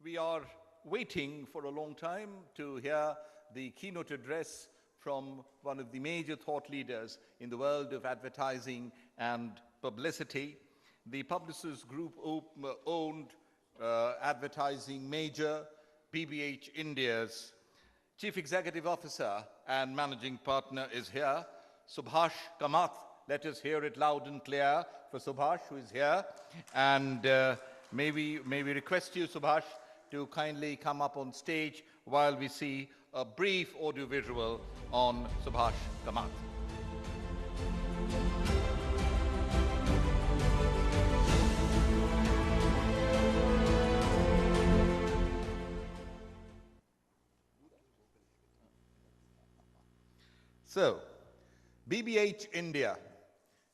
We are waiting for a long time to hear the keynote address from one of the major thought leaders in the world of advertising and publicity. The Publicis Group owned advertising major, BBH India's Chief Executive Officer and Managing Partner is here, Subhas Kamath. Let us hear it loud and clear for Subhas, who is here. And may we request you, Subhas, to kindly come up on stage while we see a brief audiovisual on Subhas Kamath. So, BBH India.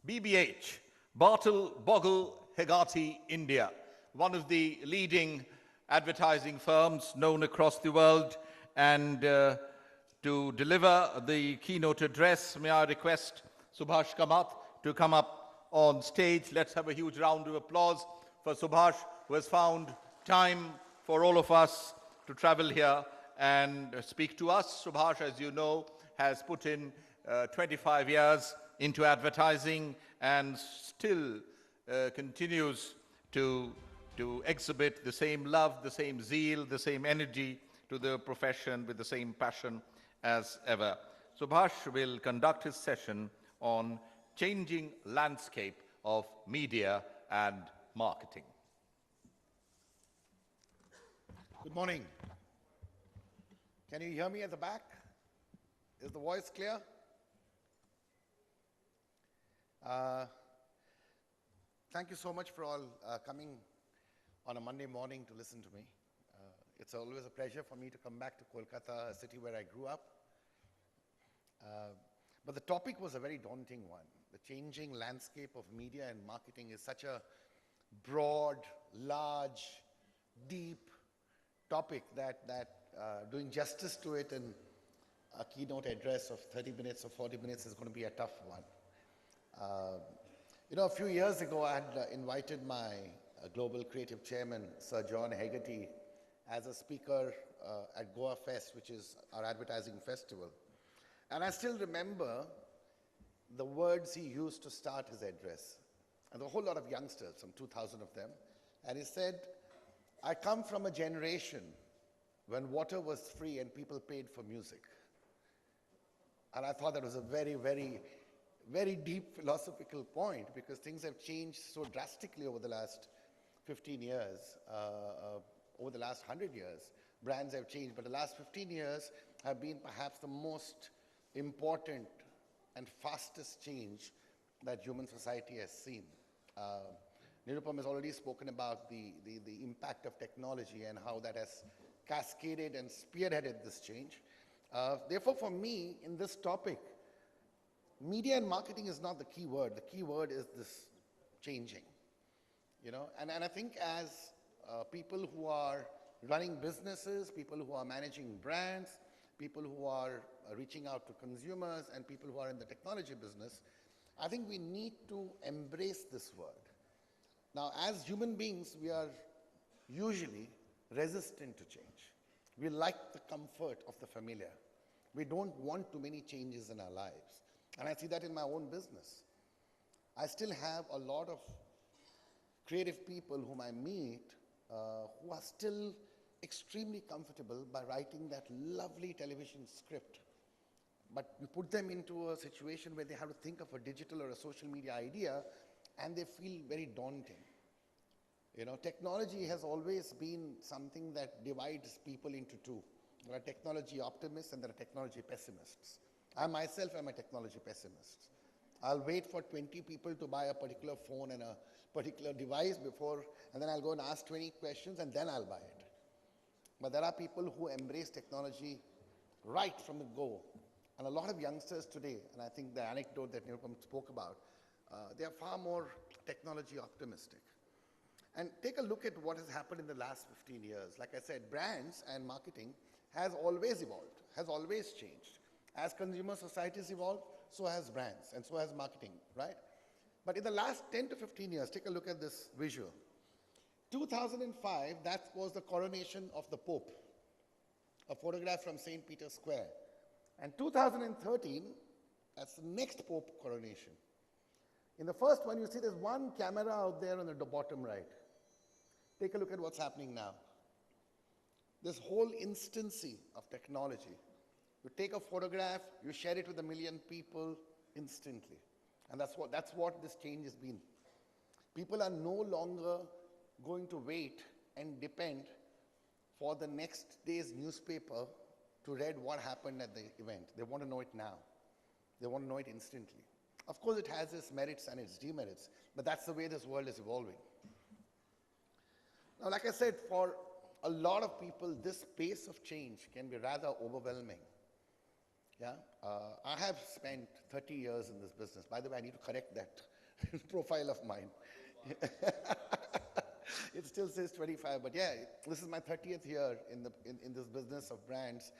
BBH, Bartle Boggle Hegati India, one of the leading advertising firms known across the world. And to deliver the keynote address, may I request Subhas Kamath to come up on stage. Let's have a huge round of applause for Subhas, who has found time for all of us to travel here and speak to us. Subhas, as you know, has put in 25 years into advertising and still continues to exhibit the same love, the same zeal, the same energy to the profession with the same passion as ever. Subhas will conduct his session on changing landscape of media and marketing. Good morning. Can you hear me at the back? Is the voice clear? Thank you so much for all coming on a Monday morning to listen to me. It's always a pleasure for me to come back to Kolkata, a city where I grew up. But the topic was a very daunting one. The changing landscape of media and marketing is such a broad, large, deep topic that doing justice to it in a keynote address of 30 minutes or 40 minutes is going to be a tough one. A few years ago, I had invited my global creative chairman, Sir John Hegarty, as a speaker at Goa Fest, which is our advertising festival. And I still remember the words he used to start his address. And a whole lot of youngsters, some 2,000 of them. And he said, "I come from a generation when water was free and people paid for music." And I thought that was a very, very, very deep philosophical point, because things have changed so drastically over the last 15 years, over the last 100 years. Brands have changed, but the last 15 years have been perhaps the most important and fastest change that human society has seen. Nirupam has already spoken about the impact of technology and how that has cascaded and spearheaded this change. Therefore, for me, in this topic, media and marketing is not the key word. The key word is this changing. And I think as people who are running businesses, people who are managing brands, people who are reaching out to consumers, and people who are in the technology business, I think we need to embrace this word. Now, as human beings, we are usually resistant to change. We like the comfort of the familiar. We don't want too many changes in our lives. And I see that in my own business. I still have a lot of creative people whom I meet who are still extremely comfortable by writing that lovely television script. But you put them into a situation where they have to think of a digital or a social media idea, and they feel very daunting. Technology has always been something that divides people into two. There are technology optimists and there are technology pessimists. I myself am a technology pessimist. I'll wait for 20 people to buy a particular phone and a particular device and then I'll go and ask 20 questions and then I'll buy it. But there are people who embrace technology right from the go. And a lot of youngsters today, and I think the anecdote that Nirupam spoke about, they are far more technology optimistic. And take a look at what has happened in the last 15 years. Like I said, brands and marketing has always evolved, has always changed. As consumer societies evolve, so has brands and so has marketing, right? But in the last 10 to 15 years, take a look at this visual. 2005, that was the coronation of the Pope, a photograph from St. Peter's Square. And 2013, that's the next Pope coronation. In the first one, you see there's one camera out there on the bottom right. Take a look at what's happening now. This whole instancy of technology. You take a photograph, you share it with 1 million people instantly. And that's what this change has been. People are no longer going to wait and depend for the next day's newspaper to read what happened at the event. They want to know it now. They want to know it instantly. Of course, it has its merits and its demerits, but that's the way this world is evolving. Now, like I said, for a lot of people, this pace of change can be rather overwhelming. Yeah, I have spent 30 years in this business. By the way, I need to correct that profile of mine. It still says 25, but yeah, this is my 30th year in this business of brands.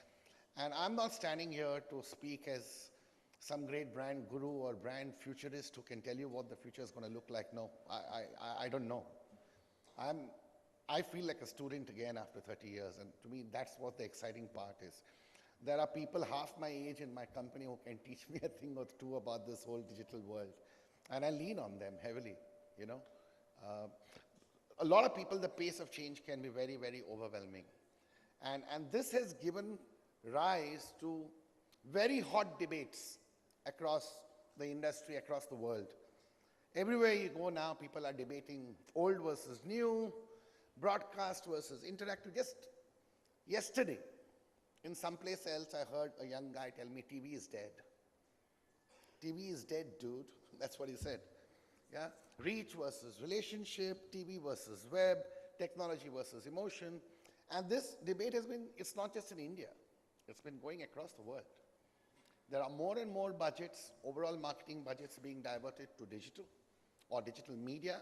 And I'm not standing here to speak as some great brand guru or brand futurist who can tell you what the future is going to look like. No, I don't know. I feel like a student again after 30 years, and to me, that's what the exciting part is. There are people half my age in my company who can teach me a thing or two about this whole digital world, and I lean on them heavily, you know. A lot of people, the pace of change can be very, very overwhelming. And this has given rise to very hot debates across the industry, across the world. Everywhere you go now, people are debating old versus new, broadcast versus interactive. Just yesterday, in someplace else, I heard a young guy tell me TV is dead. TV is dead, dude. That's what he said. Yeah? Reach versus relationship, TV versus web, technology versus emotion. And this debate has been, it's not just in India. It's been going across the world. There are more and more budgets, overall marketing budgets being diverted to digital or digital media,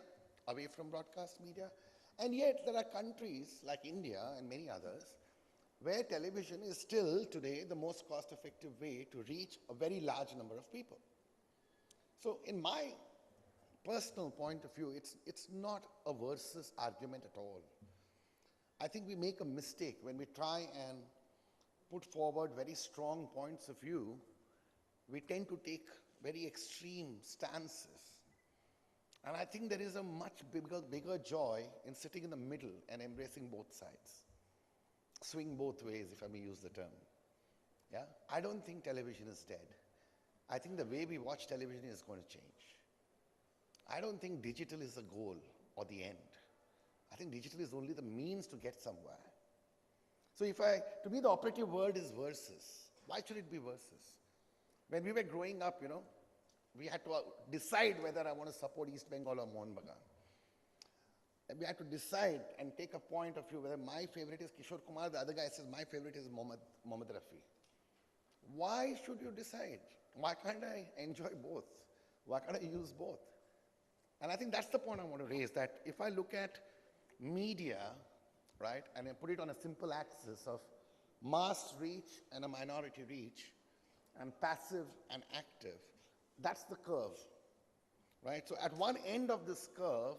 away from broadcast media. And yet there are countries like India and many others where television is still today the most cost-effective way to reach a very large number of people. So in my personal point of view, it's not a versus argument at all. I think we make a mistake when we try and put forward very strong points of view. We tend to take very extreme stances. And I think there is a much bigger joy in sitting in the middle and embracing both sides. Swing both ways, if I may use the term. Yeah? I don't think television is dead. I think the way we watch television is going to change. I don't think digital is the goal or the end. I think digital is only the means to get somewhere. So to me, the operative word is versus. Why should it be versus? When we were growing up, you know, we had to decide whether I want to support East Bengal or Mohun Bagan. And we had to decide and take a point of view whether my favorite is Kishore Kumar, the other guy says my favorite is Mohammad Rafi. Why should you decide? Why can't I enjoy both? Why can't I use both? And I think that's the point I want to raise, that if I look at media, right, and I put it on a simple axis of mass reach and a minority reach, and passive and active, that's the curve, right? So at one end of this curve,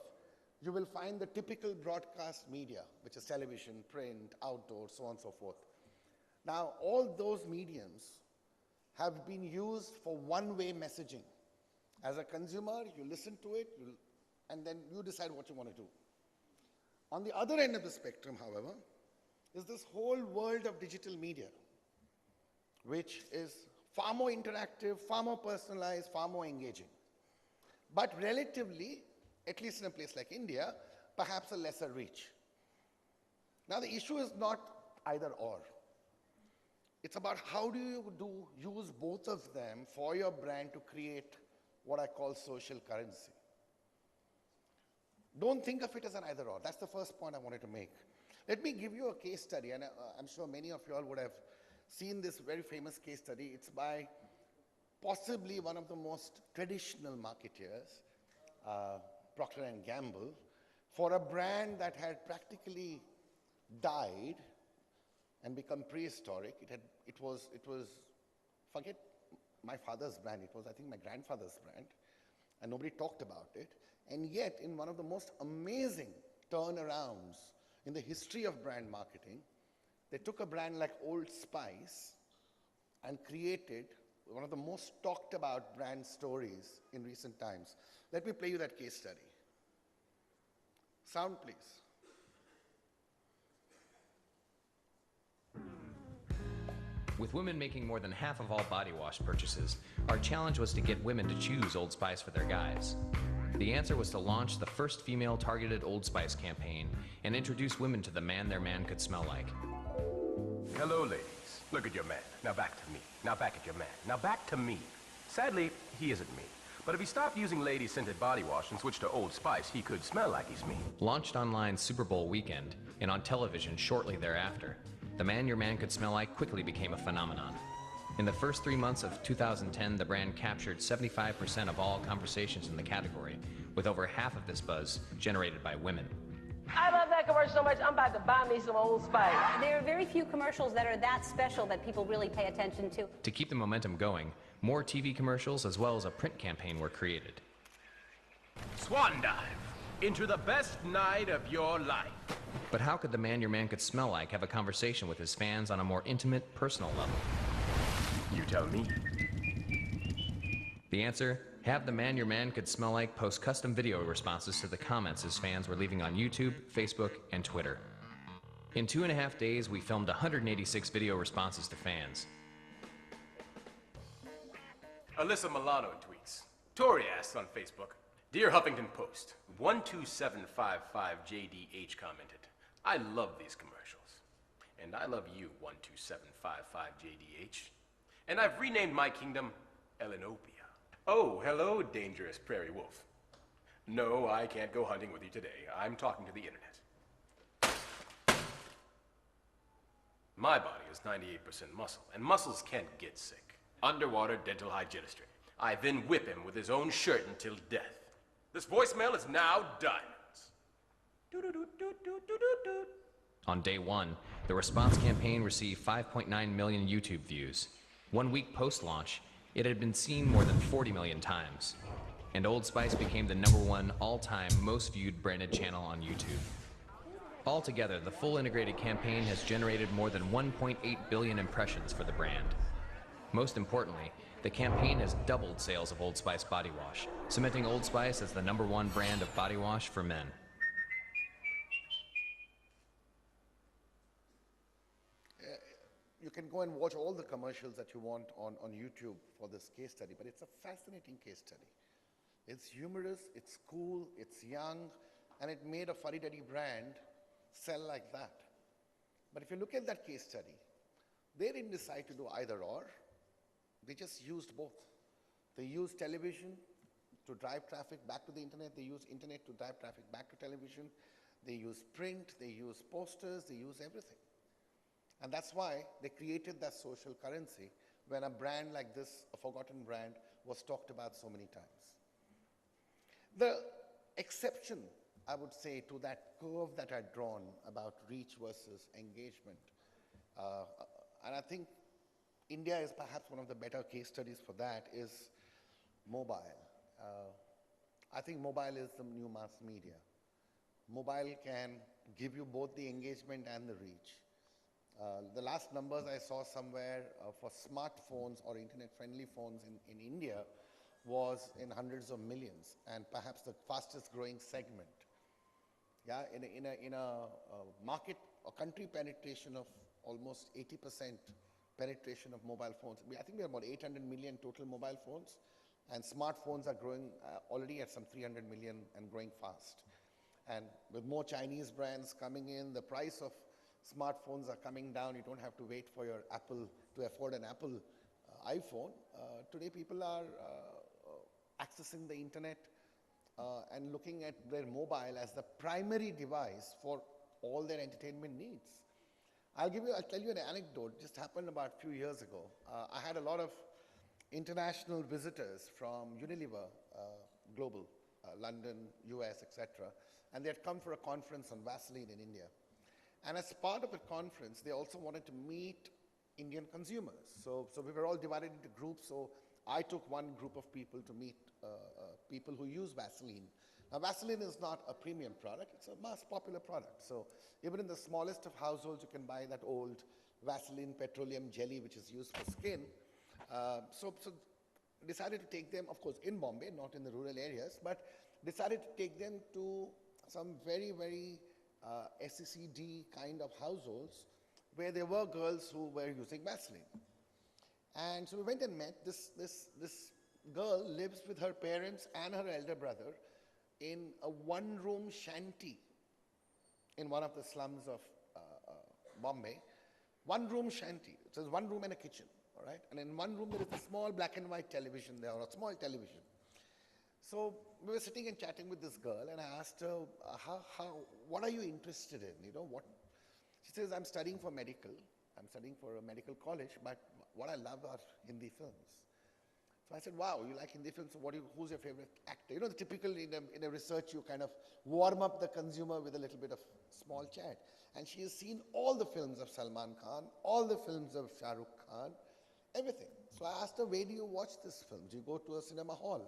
you will find the typical broadcast media, which is television, print, outdoor, so on and so forth. Now, all those mediums have been used for one-way messaging. As a consumer, you listen to it, and then you decide what you want to do. On the other end of the spectrum, however, is this whole world of digital media, which is far more interactive, far more personalized, far more engaging. But relatively, at least in a place like India, perhaps a lesser reach. Now the issue is not either or. It's about how do you use both of them for your brand to create what I call social currency. Don't think of it as an either or. That's the first point I wanted to make. Let me give you a case study, and I'm sure many of you all would have seen this very famous case study. It's by possibly one of the most traditional marketeers, Procter & Gamble, for a brand that had practically died and become prehistoric. It was, forget my father's brand, it was, I think, my grandfather's brand, and nobody talked about it. And yet, in one of the most amazing turnarounds in the history of brand marketing. They took a brand like Old Spice and created one of the most talked about brand stories in recent times. Let me play you that case study. Sound, please. With women making more than half of all body wash purchases, our challenge was to get women to choose Old Spice for their guys. The answer was to launch the first female-targeted Old Spice campaign and introduce women to the man their man could smell like. Hello, ladies. Look at your man. Now back to me. Now back at your man. Now back to me. Sadly, he isn't me. But if he stopped using lady-scented body wash and switched to Old Spice, he could smell like he's me. Launched online Super Bowl weekend and on television shortly thereafter, the man your man could smell like quickly became a phenomenon. In the first 3 months of 2010, the brand captured 75% of all conversations in the category, with over half of this buzz generated by women. I love that commercial so much, I'm about to buy me some Old Spice. There are very few commercials that are that special that people really pay attention to. To keep the momentum going, more TV commercials as well as a print campaign were created. Swan dive into the best night of your life. But how could the man your man could smell like have a conversation with his fans on a more intimate, personal level? You tell me. The answer? Have the man your man could smell like post custom video responses to the comments his fans were leaving on YouTube, Facebook, and Twitter. In 2.5 days, we filmed 186 video responses to fans. Alyssa Milano tweets. Tori asks on Facebook, Dear Huffington Post, 12755JDH commented, I love these commercials. And I love you, 12755JDH. And I've renamed my kingdom Elenopia. Oh, hello, dangerous prairie wolf. No, I can't go hunting with you today. I'm talking to the internet. My body is 98% muscle, and muscles can't get sick. Underwater dental hygienistry. I then whip him with his own shirt until death. This voicemail is now diamonds. On day one, the response campaign received 5.9 million YouTube views. 1 week post-launch, it had been seen more than 40 million times. And Old Spice became the #1 all-time most viewed branded channel on YouTube. Altogether, the full integrated campaign has generated more than 1.8 billion impressions for the brand. Most importantly, the campaign has doubled sales of Old Spice body wash, cementing Old Spice as the #1 brand of body wash for men. You can go and watch all the commercials that you want on YouTube for this case study, but it's a fascinating case study. It's humorous, it's cool, it's young, and it made a fuddy-duddy brand sell like that. But if you look at that case study, they didn't decide to do either or. They just used both. They used television to drive traffic back to the internet. They used internet to drive traffic back to television. They used print, they used posters, they used everything. And that's why they created that social currency when a brand like this, a forgotten brand, was talked about so many times. The exception, I would say, to that curve that I'd drawn about reach versus engagement, and I think India is perhaps one of the better case studies for that, is mobile. I think mobile is the new mass media. Mobile can give you both the engagement and the reach. The last numbers I saw somewhere for smartphones or internet-friendly phones in India was in hundreds of millions, and perhaps the fastest growing segment. Yeah, in a market or country penetration of almost 80% penetration of mobile phones. I think we have about 800 million total mobile phones, and smartphones are growing already at some 300 million and growing fast. And with more Chinese brands coming in, the price of smartphones are coming down. You don't have to wait for your Apple to afford an Apple iPhone. Today people are accessing the internet and looking at their mobile as the primary device for all their entertainment needs. I'll tell you an anecdote. It just happened about a few years ago. I had a lot of international visitors from Unilever Global, London, US, etc. And they had come for a conference on Vaseline in India. And as part of the conference, they also wanted to meet Indian consumers. So we were all divided into groups. So I took one group of people to meet people who use Vaseline Now, Vaseline is not a premium product, it's a mass popular product. So even in the smallest of households, you can buy that old Vaseline petroleum jelly, which is used for skin. So decided to take them, of course, in Bombay, not in the rural areas, but decided to take them to some very, very SECD kind of households where there were girls who were using Vaseline. And so we went and met. This girl lives with her parents and her elder brother in a one-room shanty in one of the slums of Bombay. One-room shanty. It says one room and a kitchen, all right? And in one room there is a small black and white television there, or a small television. So we were sitting and chatting with this girl, and I asked her, what are you interested in? You know, what? She says, I'm studying for medical. I'm studying for a medical college, but what I love are Hindi films. So I said, wow, you like Hindi films, so who's your favorite actor? You know, the typical, in a research, you kind of warm up the consumer with a little bit of small chat. And she has seen all the films of Salman Khan, all the films of Shah Rukh Khan, everything. So I asked her, where do you watch these films? Do you go to a cinema hall?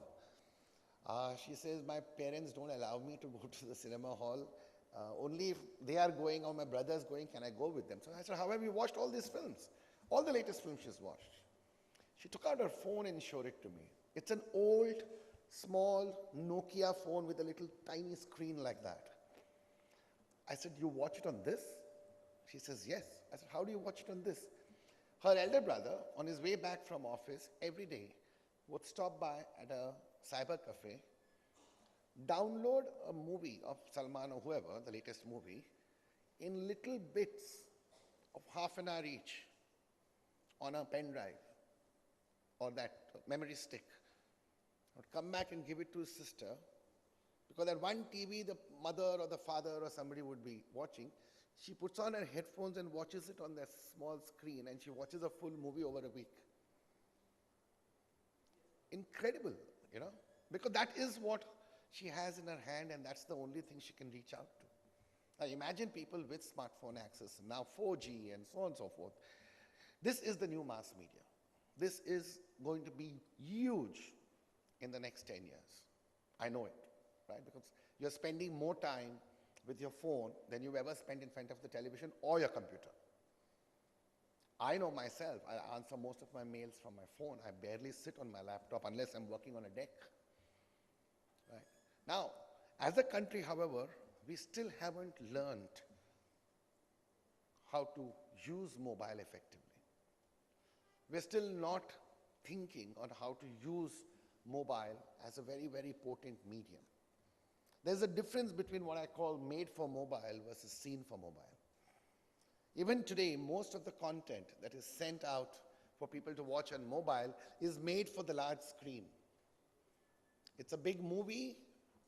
She says, my parents don't allow me to go to the cinema hall. Only if they are going or my brother's going, can I go with them? So I said, how have you watched all these films? All the latest films she's watched. She took out her phone and showed it to me. It's an old, small Nokia phone with a little tiny screen like that. I said, you watch it on this? She says, yes. I said, how do you watch it on this? Her elder brother, on his way back from office, every day would stop by at a cyber cafe, download a movie of Salman or whoever, the latest movie, in little bits of half an hour each on a pen drive or that memory stick. Would come back and give it to his sister, because that one TV the mother or the father or somebody would be watching, she puts on her headphones and watches it on that small screen, and she watches a full movie over a week. Incredible, you know, because that is what she has in her hand, and that's the only thing she can reach out to. Now imagine people with smartphone access, now 4G and so on and so forth. This is the new mass media. This is going to be huge in the next 10 years. I know it, right? Because you're spending more time with your phone than you've ever spent in front of the television or your computer. I know myself, I answer most of my mails from my phone. I barely sit on my laptop unless I'm working on a deck. Right? Now, as a country, however, we still haven't learned how to use mobile effectively. We're still not thinking on how to use mobile as a very, very potent medium. There's a difference between what I call made for mobile versus seen for mobile. Even today, most of the content that is sent out for people to watch on mobile is made for the large screen. It's a big movie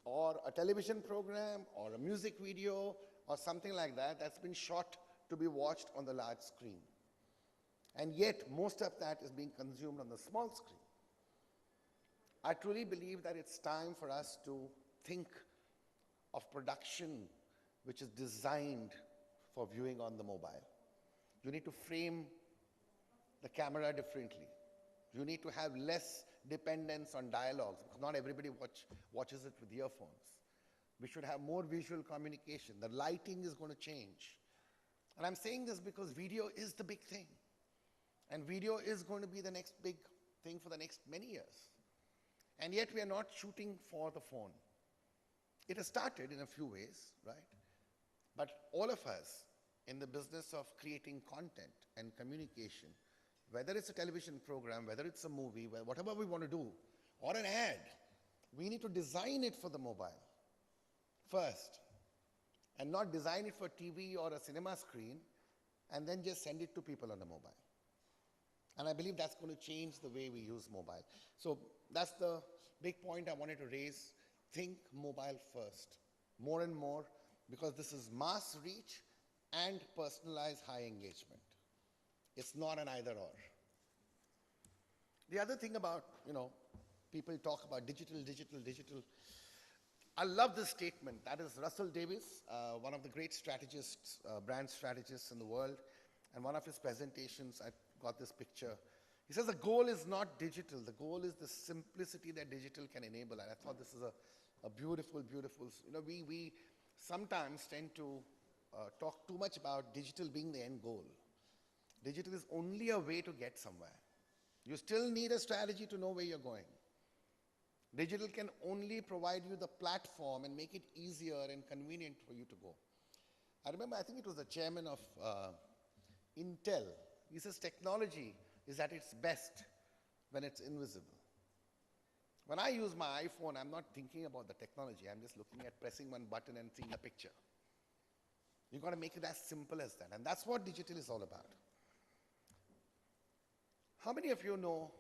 or a television program or a music video or something like that that's been shot to be watched on the large screen. And yet, most of that is being consumed on the small screen. I truly believe that it's time for us to think of production which is designed for viewing on the mobile. You need to frame the camera differently. You need to have less dependence on dialogues, because not everybody watches it with earphones. We should have more visual communication. The lighting is going to change. And I'm saying this because video is the big thing. And video is going to be the next big thing for the next many years. And yet we are not shooting for the phone. It has started in a few ways, right? But all of us in the business of creating content and communication, whether it's a television program, whether it's a movie, whatever we want to do, or an ad, we need to design it for the mobile first, and not design it for TV or a cinema screen, and then just send it to people on the mobile. And I believe that's going to change the way we use mobile. So that's the big point I wanted to raise. Think mobile first, more and more, because this is mass reach and personalized high engagement. It's not an either or. The other thing about, people talk about digital. I love this statement. That is Russell Davies, one of the great strategists, brand strategists in the world. And one of his presentations, I got this picture. He says the goal is not digital. The goal is the simplicity that digital can enable. And I thought this is a a beautiful, we sometimes tend to talk too much about digital being the end goal. Digital is only a way to get somewhere. You still need a strategy to know where you're going. Digital can only provide you the platform and make it easier and convenient for you to go. I remember, I think it was the chairman of Intel. He says technology is at its best when it's invisible. When I use my iPhone, I'm not thinking about the technology. I'm just looking at pressing one button and seeing a picture. You've got to make it as simple as that. And that's what digital is all about. How many of you know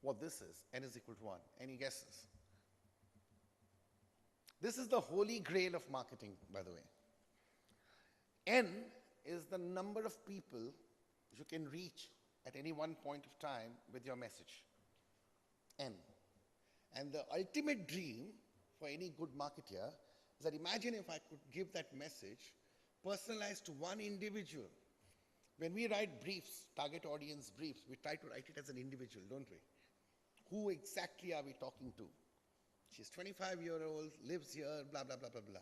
what this is? N is equal to 1. Any guesses? This is the holy grail of marketing, by the way. N is the number of people you can reach at any one point of time with your message. N. And the ultimate dream for any good marketer is that imagine if I could give that message personalized to one individual. When we write briefs, target audience briefs, we try to write it as an individual, don't we? Who exactly are we talking to? She's 25-year-old, lives here, blah, blah, blah, blah, blah.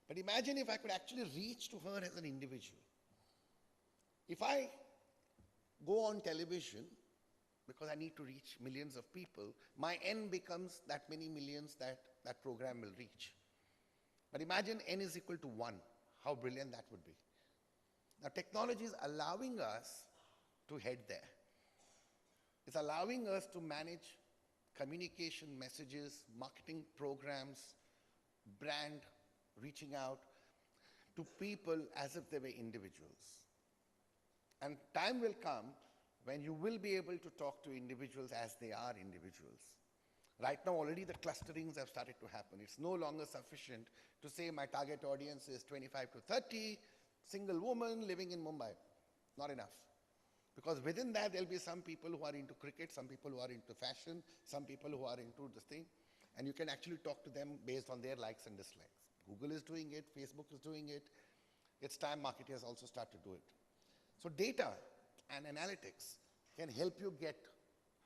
But imagine if I could actually reach to her as an individual. If I go on television, because I need to reach millions of people, my N becomes that many millions that that program will reach. But imagine N is equal to 1. How brilliant that would be. Now, technology is allowing us to head there. It's allowing us to manage communication messages, marketing programs, brand reaching out to people as if they were individuals. And time will come when you will be able to talk to individuals as they are individuals. Right now, already the clusterings have started to happen. It's no longer sufficient to say my target audience is 25 to 30, single woman living in Mumbai. Not enough. Because within that, there'll be some people who are into cricket, some people who are into fashion, some people who are into this thing. And you can actually talk to them based on their likes and dislikes. Google is doing it, Facebook is doing it. It's time marketers also start to do it. So data and analytics can help you get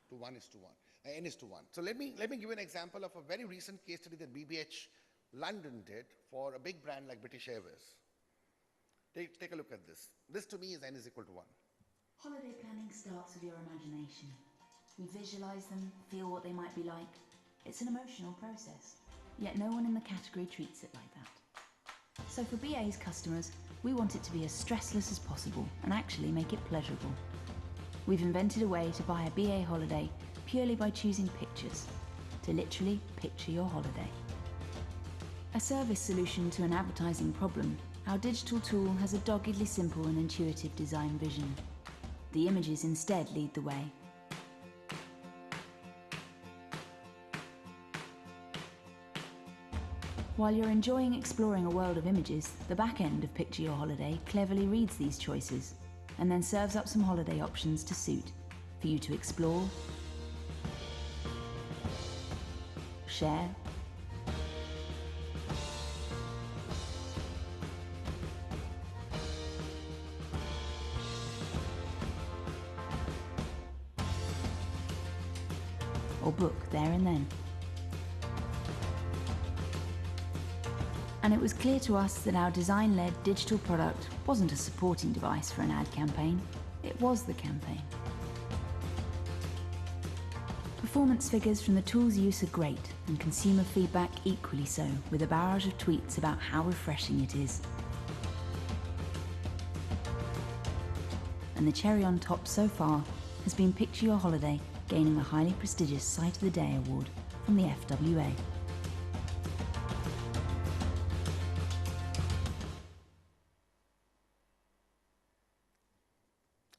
to 1 is to 1, N is to 1. So let me give you an example of a very recent case study that BBH London did for a big brand like British Airways. Take a look at this. This to me is N is equal to 1. Holiday planning starts with your imagination. We visualize them, feel what they might be like. It's an emotional process, yet no one in the category treats it like that. So for BA's customers, we want it to be as stressless as possible and actually make it pleasurable. We've invented a way to buy a BA holiday purely by choosing pictures, to literally picture your holiday. A service solution to an advertising problem, our digital tool has a doggedly simple and intuitive design vision. The images instead lead the way. While you're enjoying exploring a world of images, the back end of Picture Your Holiday cleverly reads these choices and then serves up some holiday options to suit for you to explore, share, or book there and then. And it was clear to us that our design-led digital product wasn't a supporting device for an ad campaign, it was the campaign. Performance figures from the tool's use are great, and consumer feedback equally so, with a barrage of tweets about how refreshing it is. And the cherry on top so far has been Picture Your Holiday gaining the highly prestigious Site of the Day award from the FWA.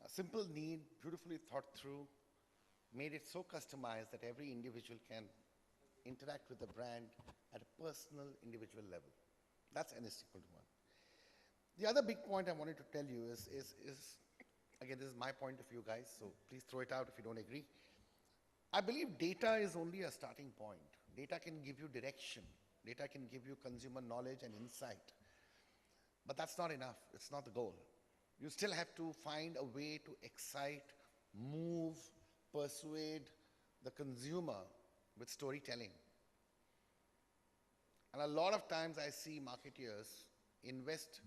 A simple need, beautifully thought through, made it so customized that every individual can interact with the brand at a personal, individual level. That's N is equal to 1. The other big point I wanted to tell you is again, this is my point of view, guys, so please throw it out if you don't agree. I believe data is only a starting point. Data can give you direction. Data can give you consumer knowledge and insight. But that's not enough. It's not the goal. You still have to find a way to excite, move, persuade the consumer with storytelling. And a lot of times I see marketeers invest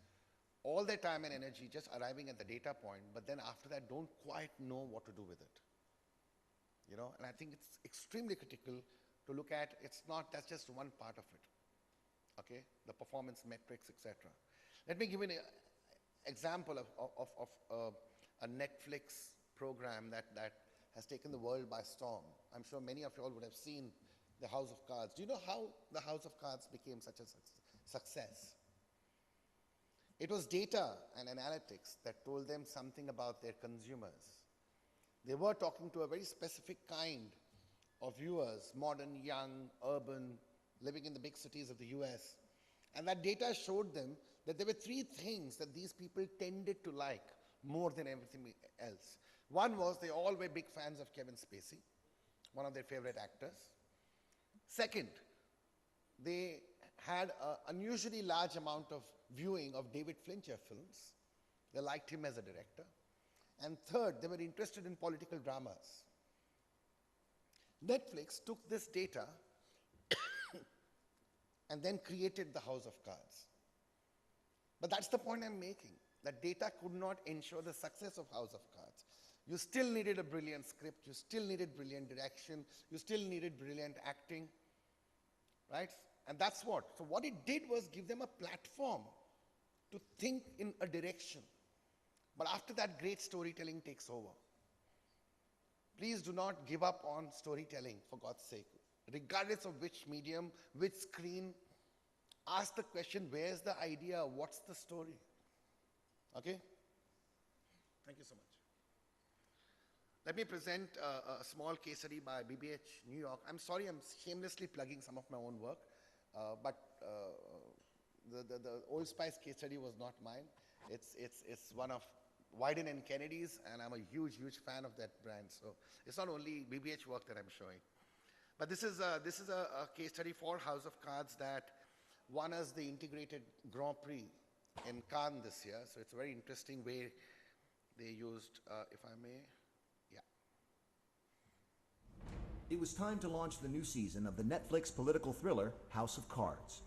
all their time and energy just arriving at the data point, but then after that don't quite know what to do with it. You know, and I think it's extremely critical to look at, that's just one part of it, okay? The performance metrics, etc. Let me give you an example of a Netflix program that has taken the world by storm. I'm sure many of you all would have seen The House of Cards. Do you know how The House of Cards became such a success? It was data and analytics that told them something about their consumers. They were talking to a very specific kind of viewers, modern, young, urban, living in the big cities of the US. And that data showed them that there were three things that these people tended to like more than everything else. One was they all were big fans of Kevin Spacey, one of their favorite actors. Second, they had an unusually large amount of viewing of David Fincher films. They liked him as a director. And third, they were interested in political dramas. Netflix took this data and then created the House of Cards. But that's the point I'm making, that data could not ensure the success of House of Cards. You still needed a brilliant script, you still needed brilliant direction, you still needed brilliant acting, right? And that's what. So what it did was give them a platform to think in a direction. But after that, great storytelling takes over. Please do not give up on storytelling, for God's sake. Regardless of which medium, which screen, ask the question, where's the idea, what's the story? Okay? Thank you so much. Let me present a small case study by BBH New York. I'm sorry, I'm shamelessly plugging some of my own work, but the Old Spice case study was not mine. It's one of Wyden and Kennedy's, and I'm a huge, huge fan of that brand. So it's not only BBH work that I'm showing. But this is a case study for House of Cards that won us the integrated Grand Prix in Cannes this year. So it's a very interesting way they used, if I may, yeah. It was time to launch the new season of the Netflix political thriller, House of Cards.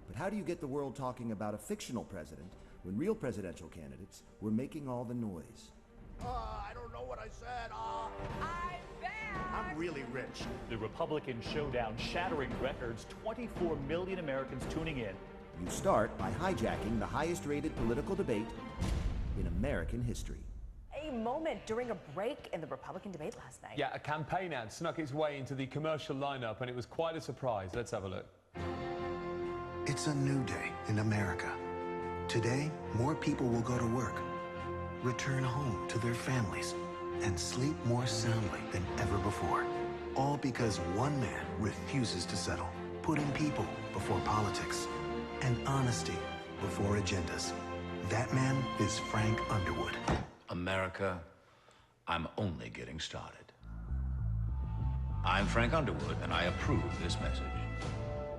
But how do you get the world talking about a fictional president when real presidential candidates were making all the noise? I don't know what I said. I'm really rich. The Republican showdown shattering records, 24 million Americans tuning in. You start by hijacking the highest rated political debate in American history. A moment during a break in the Republican debate last night. Yeah, a campaign ad snuck its way into the commercial lineup and it was quite a surprise. Let's have a look. It's a new day in America. Today, more people will go to work, return home to their families, and sleep more soundly than ever before. All because one man refuses to settle, putting people before politics and honesty before agendas. That man is Frank Underwood. America, I'm only getting started. I'm Frank Underwood, and I approve this message.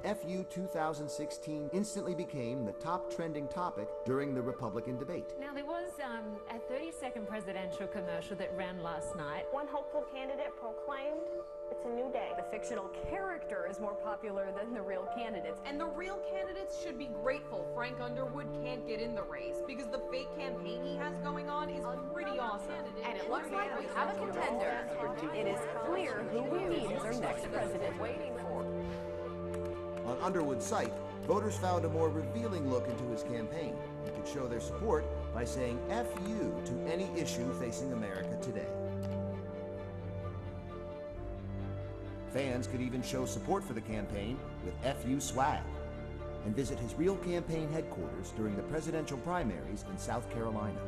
FU 2016 instantly became the top trending topic during the Republican debate. Now, there was a 30-second presidential commercial that ran last night. One hopeful candidate proclaimed, it's a new day. The fictional character is more popular than the real candidates. And the real candidates should be grateful Frank Underwood can't get in the race because the fake campaign he has going on is pretty awesome. And it looks like we have a contender. It is clear who we need as our next president. Waiting for. On Underwood's site, voters found a more revealing look into his campaign and could show their support by saying FU to any issue facing America today. Fans could even show support for the campaign with FU swag and visit his real campaign headquarters during the presidential primaries in South Carolina.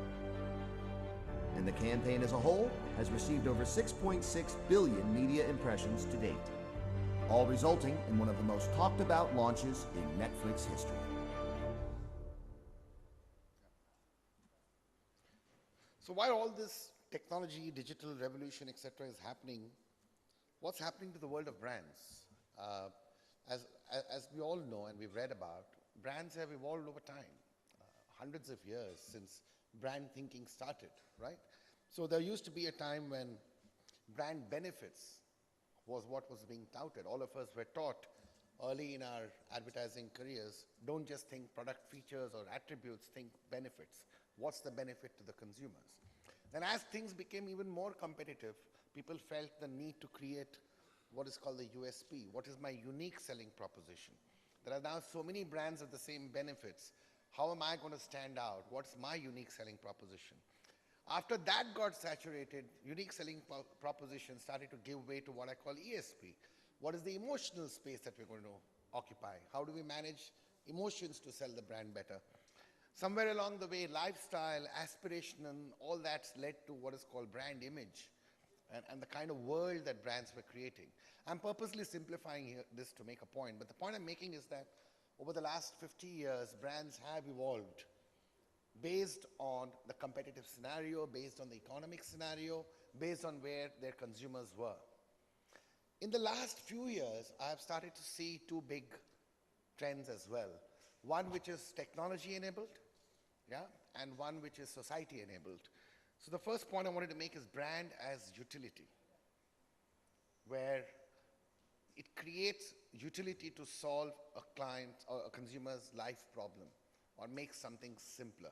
And the campaign as a whole has received over 6.6 billion media impressions to date, all resulting in one of the most talked about launches in Netflix history. So while all this technology, digital revolution, etc. is happening, what's happening to the world of brands? As we all know and we've read about, brands have evolved over time, hundreds of years since brand thinking started, right? So there used to be a time when brand benefits was what was being touted. All of us were taught early in our advertising careers, don't just think product features or attributes, think benefits. What's the benefit to the consumers? Then as things became even more competitive, people felt the need to create what is called the USP. What is my unique selling proposition? There are now so many brands of the same benefits. How am I going to stand out? What's my unique selling proposition? After that got saturated, unique selling proposition started to give way to what I call ESP. What is the emotional space that we're going to occupy? How do we manage emotions to sell the brand better? Somewhere along the way, lifestyle, aspiration, and all that's led to what is called brand image and the kind of world that brands were creating. I'm purposely simplifying this to make a point, but the point I'm making is that over the last 50 years, brands have evolved based on the competitive scenario, based on the economic scenario, based on where their consumers were. In the last few years, I have started to see two big trends as well. One which is technology enabled, and one which is society enabled. So the first point I wanted to make is brand as utility, where it creates utility to solve a client or a consumer's life problem or make something simpler.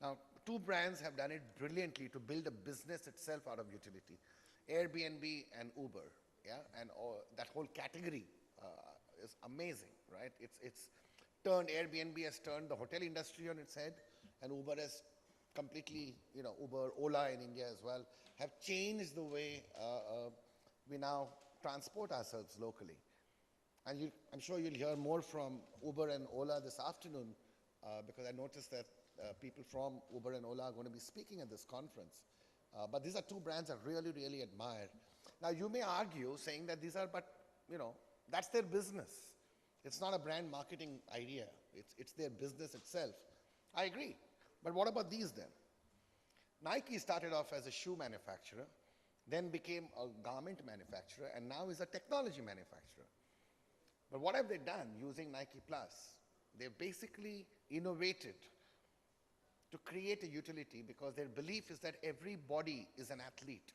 Now, two brands have done it brilliantly to build a business itself out of utility. Airbnb and Uber, and that whole category is amazing, right? It's turned, Airbnb has turned the hotel industry on its head, and Uber has completely, Uber, Ola in India as well, have changed the way we now transport ourselves locally. And I'm sure you'll hear more from Uber and Ola this afternoon because I noticed that people from Uber and Ola are going to be speaking at this conference. But these are two brands I really, really admire. Now, you may argue saying that these are, that's their business. It's not a brand marketing idea. It's their business itself. I agree. But what about these then? Nike started off as a shoe manufacturer, then became a garment manufacturer, and now is a technology manufacturer. But what have they done using Nike Plus? They've basically innovated to create a utility because their belief is that every body is an athlete.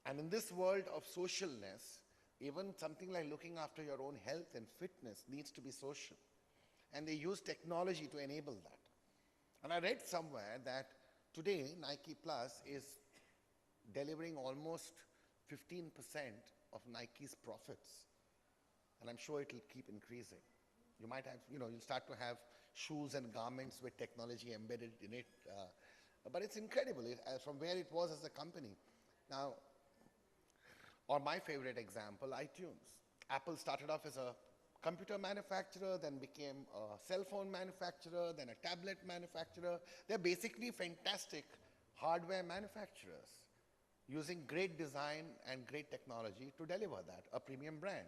And in this world of socialness, even something like looking after your own health and fitness needs to be social. And they use technology to enable that. And I read somewhere that today Nike Plus is delivering almost 15% of Nike's profits. And I'm sure it will keep increasing. You might have, you'll start to have shoes and garments with technology embedded in it. But it's incredible from where it was as a company. Now, or my favorite example, iTunes. Apple started off as a computer manufacturer, then became a cell phone manufacturer, then a tablet manufacturer. They're basically fantastic hardware manufacturers using great design and great technology to deliver that, a premium brand.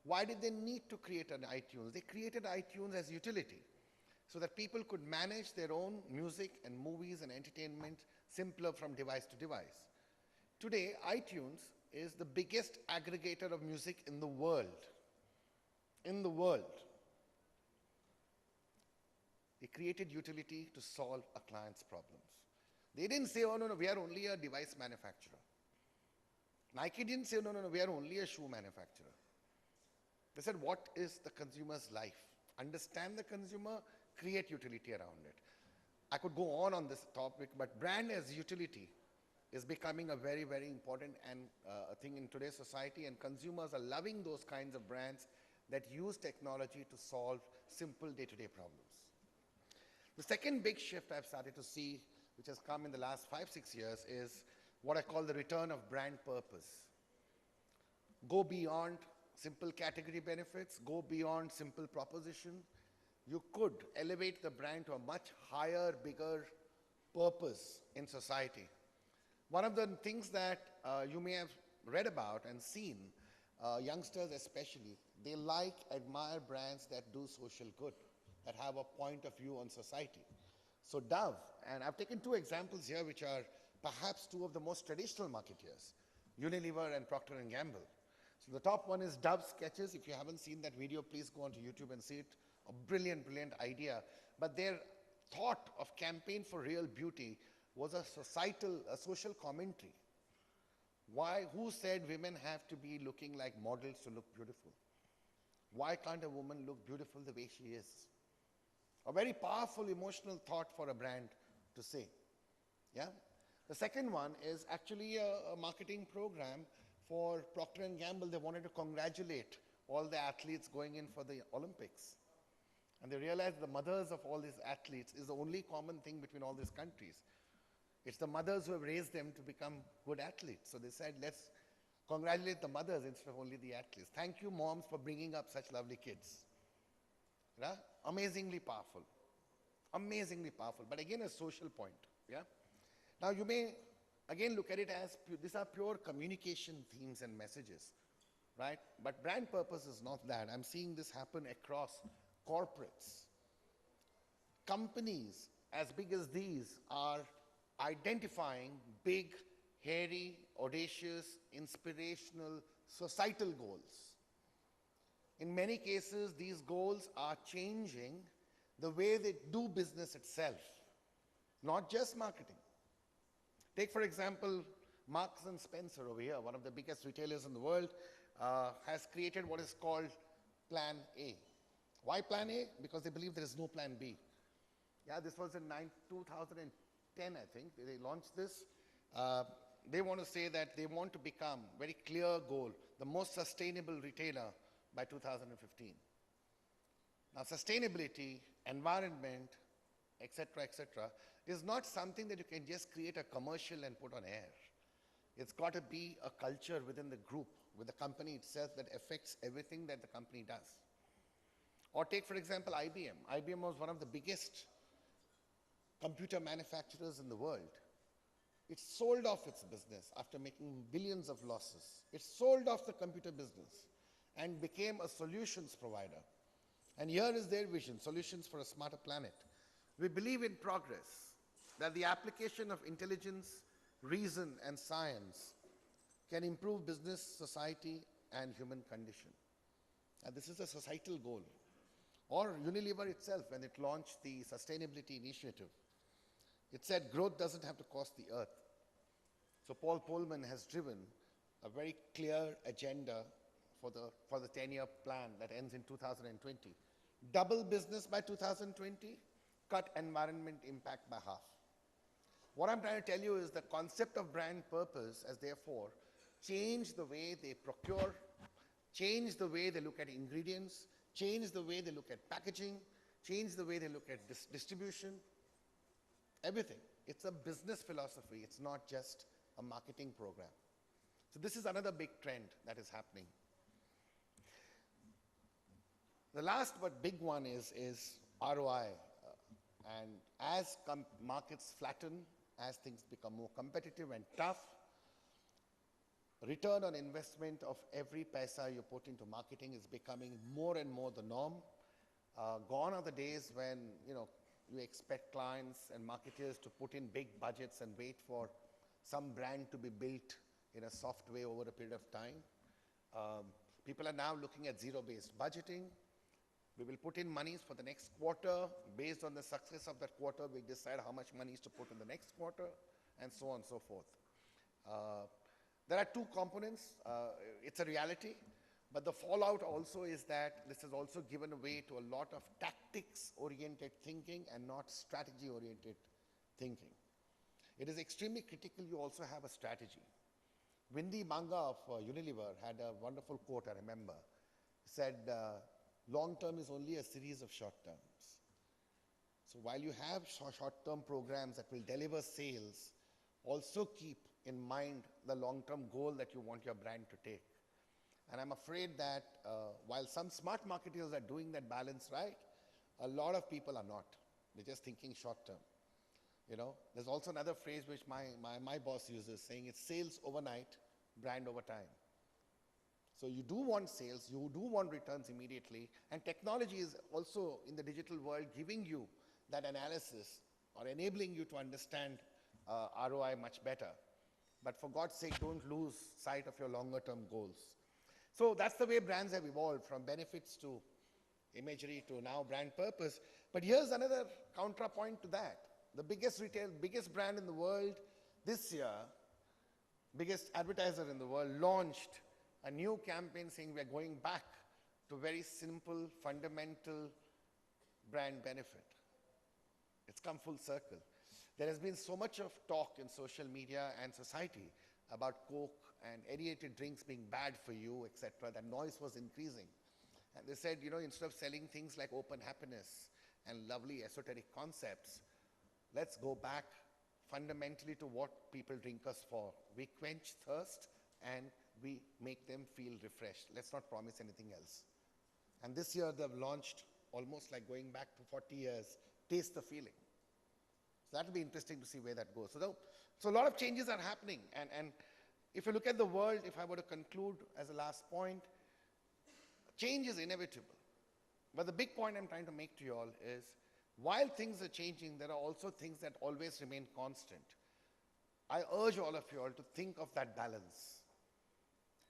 Why did they need to create an iTunes? They created iTunes as utility so that people could manage their own music and movies and entertainment simpler from device to device. Today, iTunes is the biggest aggregator of music in the world. In the world. They created utility to solve a client's problems. They didn't say, oh, no, we are only a device manufacturer. Nike didn't say, no, we are only a shoe manufacturer. They said, what is the consumer's life? Understand the consumer, create utility around it. I could go on this topic, but brand as utility is becoming a very, very important thing in today's society, and consumers are loving those kinds of brands that use technology to solve simple day-to-day problems. The second big shift I've started to see, which has come in the last 5-6 years, is what I call the return of brand purpose. Go beyond simple category benefits, go beyond simple proposition. You could elevate the brand to a much higher, bigger purpose in society. One of the things that you may have read about and seen, youngsters especially, they admire brands that do social good, that have a point of view on society. So Dove, and I've taken two examples here which are perhaps two of the most traditional marketeers, Unilever and Procter & Gamble. So the top one is Dove Sketches. If you haven't seen that video, please go onto YouTube and see it. A brilliant, brilliant idea. But their thought of campaign for real beauty was a social commentary. Who said women have to be looking like models to look beautiful? why can't a woman look beautiful the way she is? A very powerful emotional thought for a brand to say. Yeah? The second one is actually a marketing program for Procter & Gamble. They wanted to congratulate all the athletes going in for the Olympics. And they realized the mothers of all these athletes is the only common thing between all these countries. It's the mothers who have raised them to become good athletes. So they said, let's congratulate the mothers instead of only the athletes. Thank you, moms, for bringing up such lovely kids. Yeah? Amazingly powerful. Amazingly powerful. But again, a social point. Yeah? Now, you may again look at it as these are pure communication themes and messages. Right? But brand purpose is not that. I'm seeing this happen across corporates. Companies as big as these are identifying big, hairy, audacious, inspirational, societal goals. In many cases, these goals are changing the way they do business itself, not just marketing. Take, for example, Marks and Spencer over here, one of the biggest retailers in the world, has created what is called Plan A. Why Plan A? Because they believe there is no Plan B. Yeah, this was in 2010, I think, they launched this. They want to say that they want to become, very clear goal, the most sustainable retailer by 2015. Now, sustainability, environment, etc., is not something that you can just create a commercial and put on air. It's got to be a culture within the group, with the company itself, that affects everything that the company does. Or take, for example, IBM. IBM was one of the biggest computer manufacturers in the world. It sold off its business after making billions of losses. It sold off the computer business and became a solutions provider. And here is their vision, solutions for a smarter planet. We believe in progress, that the application of intelligence, reason, and science can improve business, society, and human condition. And this is a societal goal. Or Unilever itself, when it launched the sustainability initiative, it said growth doesn't have to cost the earth. So Paul Polman has driven a very clear agenda for the 10-year plan that ends in 2020. Double business by 2020, cut environment impact by half. What I'm trying to tell you is the concept of brand purpose as therefore change the way they procure, change the way they look at ingredients, change the way they look at packaging, change the way they look at distribution, everything. It's a business philosophy. It's not just a marketing program. So this is another big trend that is happening. The last but big one is ROI. And as markets flatten, as things become more competitive and tough, return on investment of every paisa you put into marketing is becoming more and more the norm. Gone are the days when you expect clients and marketers to put in big budgets and wait for some brand to be built in a soft way over a period of time. People are now looking at zero-based budgeting. We will put in monies for the next quarter. Based on the success of that quarter, we decide how much money is to put in the next quarter, and so on and so forth. There are two components. It's a reality, but the fallout also is that this has also given way to a lot of tactics-oriented thinking and not strategy-oriented thinking. It is extremely critical you also have a strategy. Windy Manga of Unilever had a wonderful quote, I remember. He said, long-term is only a series of short-terms. So while you have short-term programs that will deliver sales, also keep in mind the long-term goal that you want your brand to take. And I'm afraid that while some smart marketers are doing that balance right, a lot of people are not. They're just thinking short-term. There's also another phrase which my boss uses, saying it's sales overnight, brand over time. So you do want sales, you do want returns immediately, and technology is also in the digital world giving you that analysis or enabling you to understand ROI much better. But for God's sake, don't lose sight of your longer term goals. So that's the way brands have evolved, from benefits to imagery to now brand purpose. But here's another counterpoint to that. The biggest brand in the world this year, biggest advertiser in the world, launched a new campaign saying we're going back to very simple, fundamental brand benefit. It's come full circle. There has been so much of talk in social media and society about Coke and aerated drinks being bad for you, etc. That noise was increasing. And they said, you know, instead of selling things like open happiness and lovely esoteric concepts, let's go back fundamentally to what people drink us for. We quench thirst and we make them feel refreshed. Let's not promise anything else. And this year they've launched, almost like going back to 40 years, Taste the Feeling. So that'll be interesting to see where that goes. So a lot of changes are happening. And if you look at the world, if I were to conclude as a last point, change is inevitable. But the big point I'm trying to make to you all is, while things are changing, there are also things that always remain constant. I urge all of you all to think of that balance.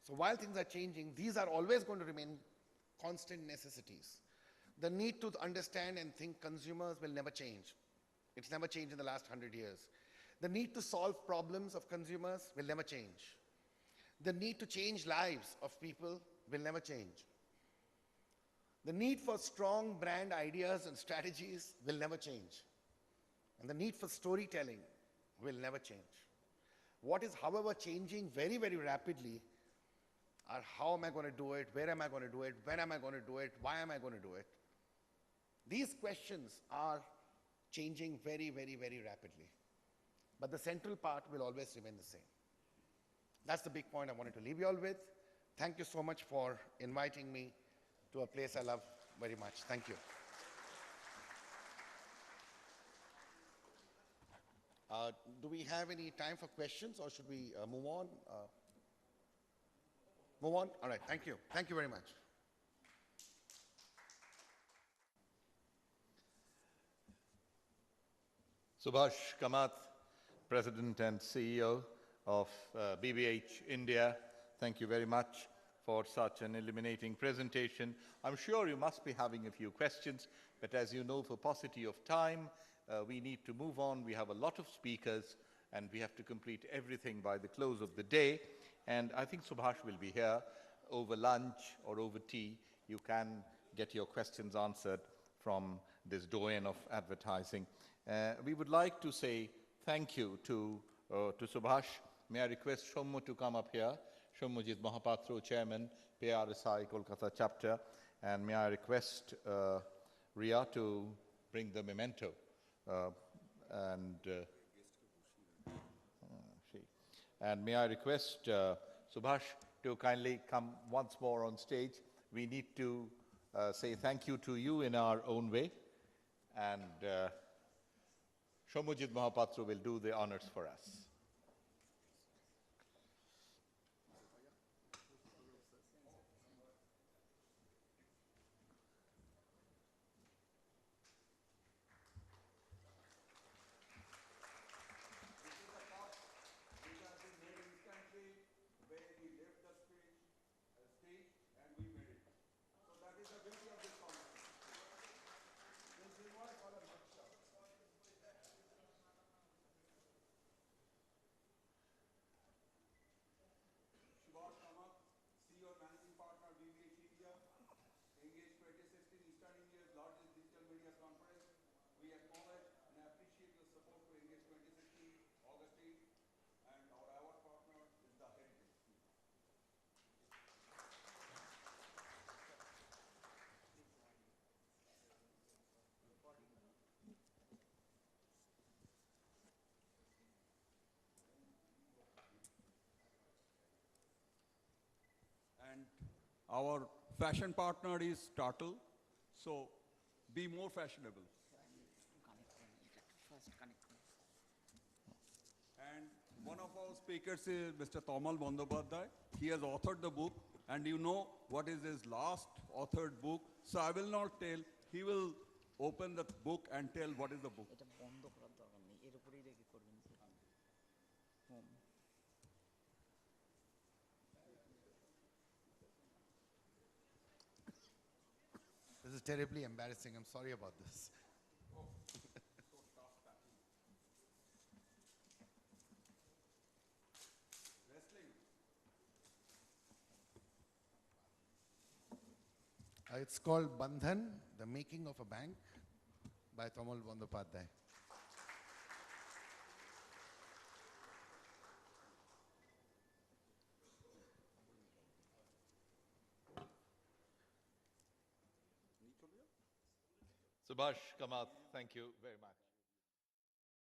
So while things are changing, these are always going to remain constant necessities. The need to understand and think consumers will never change. It's never changed in the last 100 years. The need to solve problems of consumers will never change. The need to change lives of people will never change. The need for strong brand ideas and strategies will never change. And the need for storytelling will never change. What is, however, changing very, very rapidly are how am I going to do it, where am I going to do it, when am I going to do it, why am I going to do it? These questions are changing very, very, very rapidly. But the central part will always remain the same. That's the big point I wanted to leave you all with. Thank you so much for inviting me to a place I love very much. Thank you. Do we have any time for questions, or should we move on? Move on? All right, thank you. Thank you very much. Subhas, Kamath, President and CEO of BBH India, thank you very much for such an illuminating presentation. I'm sure you must be having a few questions, but as you know, for paucity of time, we need to move on. We have a lot of speakers, and we have to complete everything by the close of the day. And I think Subhas will be here over lunch or over tea. You can get your questions answered from this doyen of advertising. We would like to say thank you to Subhas. May I request Shommu to come up here? Shommujit Mahapatro, Chairman, PRSI, Kolkata Chapter. And may I request Ria to bring the memento. And may I request Subhas to kindly come once more on stage. We need to say thank you to you in our own way. And Shommujit Mahapatro will do the honors for us. And our fashion partner is Turtle, so be more fashionable. And one of our speakers is Mr. Tamal Bandyopadhyay. He has authored the book, and you know what is his last authored book. So I will not tell. He will open the book and tell what is the book. This is terribly embarrassing. I'm sorry about this. It's called Bandhan, The Making of a Bank by Tamal Bandyopadhyay. Subhas, Kamath, thank you very much.